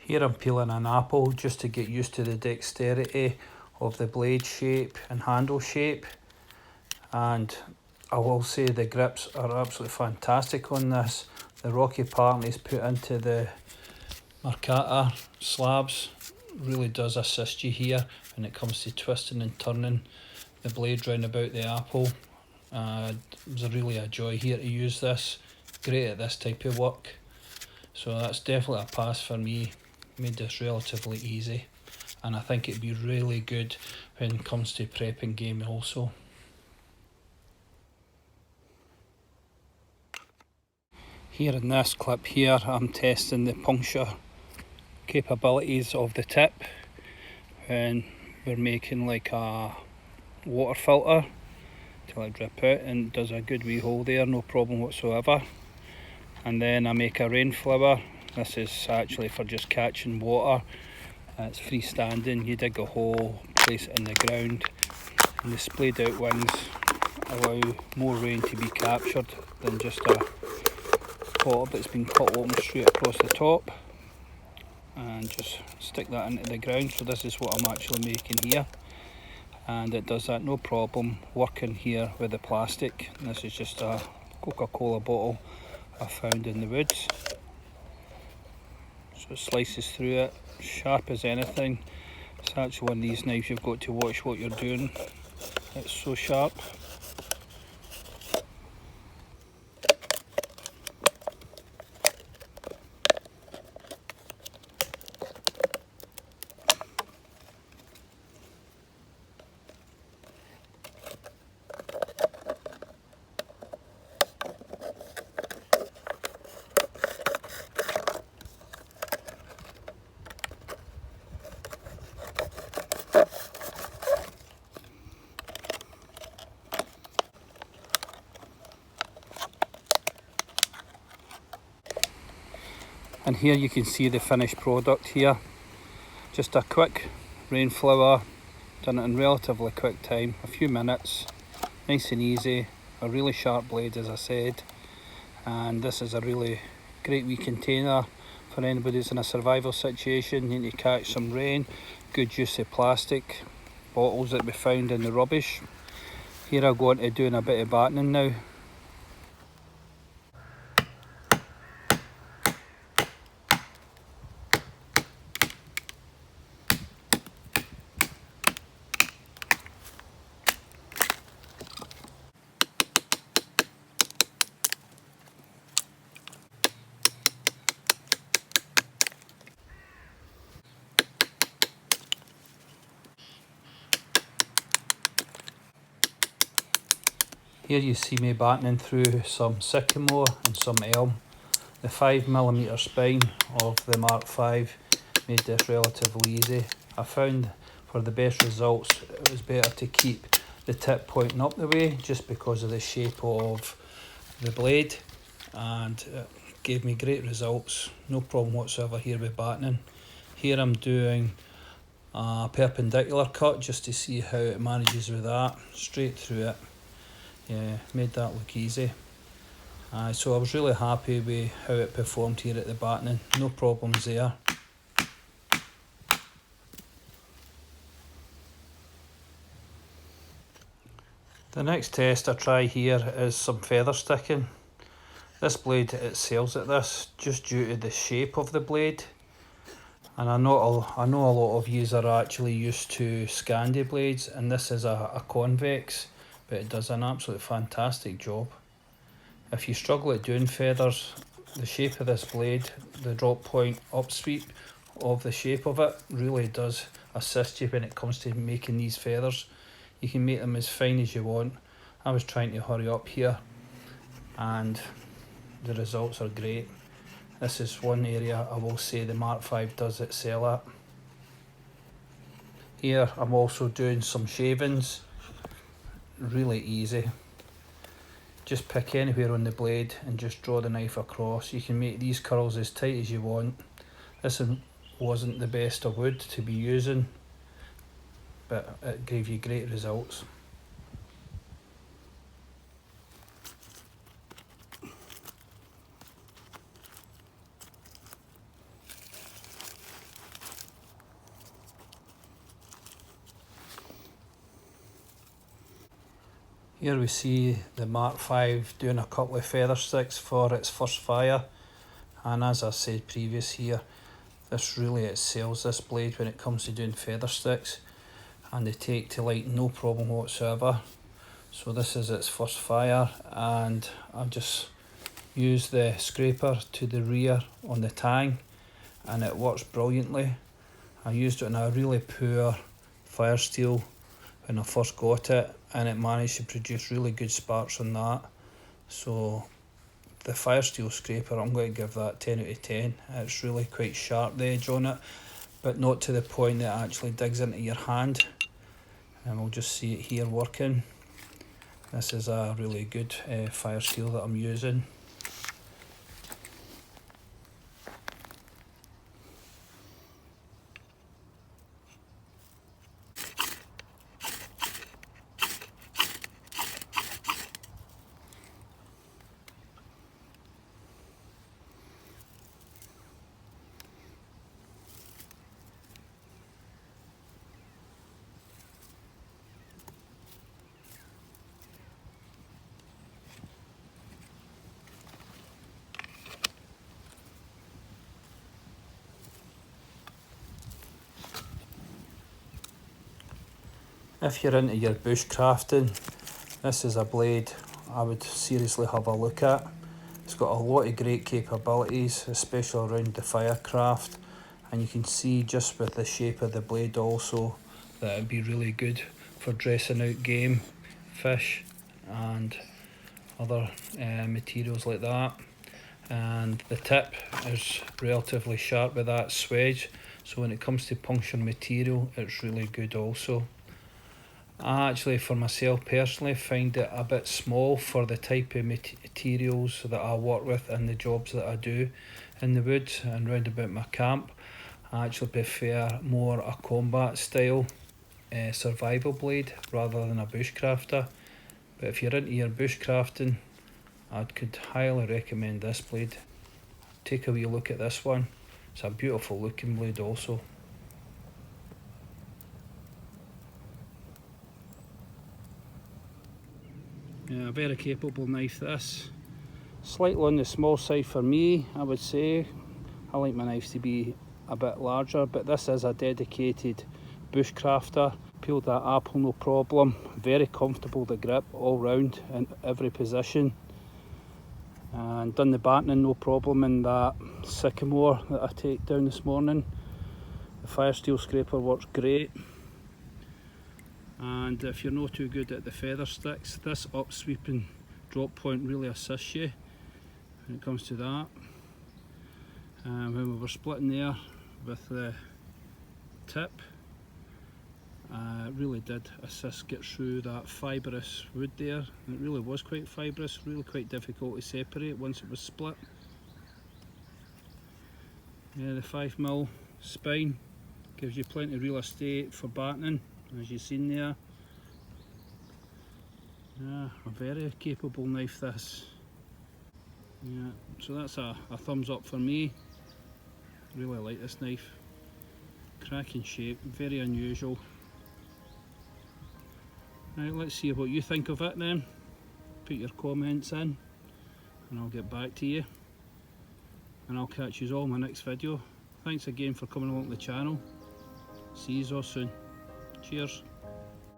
Here I'm peeling an apple just to get used to the dexterity of the blade shape and handle shape, and I will say the grips are absolutely fantastic on this. The rocky part is put into the marcata slabs really does assist you here when it comes to twisting and turning the blade round about the apple. It was really a joy here to use this. Great at this type of work, so that's definitely a pass for me. Made this relatively easy, and I think it'd be really good when it comes to prepping game also. Here in this clip here, I'm testing the puncture capabilities of the tip when we're making like a water filter to let it drip out, and it does a good wee hole there, no problem whatsoever. And then I make a Rainflower. This is actually for just catching water. It's freestanding. You dig a hole, place it in the ground, and the splayed out wings allow more rain to be captured than just a pot that's been cut open straight across the top. And just stick that into the ground. So this is what I'm actually making here, and it does that no problem working here with the plastic. And this is just a Coca-Cola bottle I found in the woods. So it slices through it, sharp as anything. It's actually one of these knives you've got to watch what you're doing. It's so sharp. And here you can see the finished product here. Just a quick Rainflower, done it in relatively quick time, a few minutes, nice and easy, a really sharp blade as I said, and this is a really great wee container for anybody who's in a survival situation, you need to catch some rain. Good use of plastic bottles that we found in the rubbish. Here I'll go on to doing a bit of battening now. Here you see me battening through some sycamore and some elm. The 5mm spine of the Mark 5 made this relatively easy. I found for the best results it was better to keep the tip pointing up the way just because of the shape of the blade, and it gave me great results, no problem whatsoever here with battening. Here I'm doing a perpendicular cut just to see how it manages with that, straight through it. Yeah, made that look easy. So I was really happy with how it performed here at the battening, no problems there. The next test I try here is some feather sticking. This blade excels at this just due to the shape of the blade, and I know a lot of yous are actually used to Scandi blades, and this is a convex, but it does an absolutely fantastic job. If you struggle at doing feathers, the shape of this blade, the drop point upsweep of the shape of it really does assist you when it comes to making these feathers. You can make them as fine as you want. I was trying to hurry up here and the results are great. This is one area I will say the Mark 5 does excel at. Here I'm also doing some shavings, really easy. Just pick anywhere on the blade and just draw the knife across. You can make these curls as tight as you want. This wasn't the best of wood to be using, but it gave you great results. Here we see the Mark 5 doing a couple of feather sticks for its first fire, and as I said previous here, this really excels this blade when it comes to doing feather sticks, and they take to light no problem whatsoever. So this is its first fire, and I've just used the scraper to the rear on the tang and it works brilliantly. I used it on a really poor fire steel when I first got it, and it managed to produce really good sparks on that. So the fire steel scraper, I'm going to give that 10 out of 10. It's really quite sharp, the edge on it, but not to the point that it actually digs into your hand. And we'll just see it here working. This is a really good fire steel that I'm using. If you're into your bushcrafting, this is a blade I would seriously have a look at. It's got a lot of great capabilities, especially around the firecraft, and you can see just with the shape of the blade also that it'd be really good for dressing out game, fish and other materials like that. And the tip is relatively sharp with that swedge, so when it comes to puncturing material it's really good also. I actually, for myself personally, find it a bit small for the type of materials that I work with and the jobs that I do in the woods and round about my camp. I actually prefer more a combat style survival blade rather than a bushcrafter. But if you're into your bushcrafting, I could highly recommend this blade. Take a wee look at this one. It's a beautiful looking blade also. Yeah, a very capable knife this. Slightly on the small side for me, I would say. I like my knives to be a bit larger, but this is a dedicated bushcrafter. Peeled that apple no problem. Very comfortable to grip all round in every position. And done the battening no problem in that sycamore that I take down this morning. The fire steel scraper works great. And if you're not too good at the feather sticks, this up sweeping drop point really assists you when it comes to that. When we were splitting there with the tip, it really did assist get through that fibrous wood there. It really was quite fibrous, really quite difficult to separate once it was split. Yeah, the 5mm spine gives you plenty of real estate for battening, as you've seen there. Yeah, a very capable knife this. Yeah, so that's a thumbs up for me. Really like this knife. Cracking shape, very unusual. Right, let's see what you think of it then. Put your comments in and I'll get back to you. And I'll catch you all in my next video. Thanks again for coming along the channel. See you all soon. Cheers.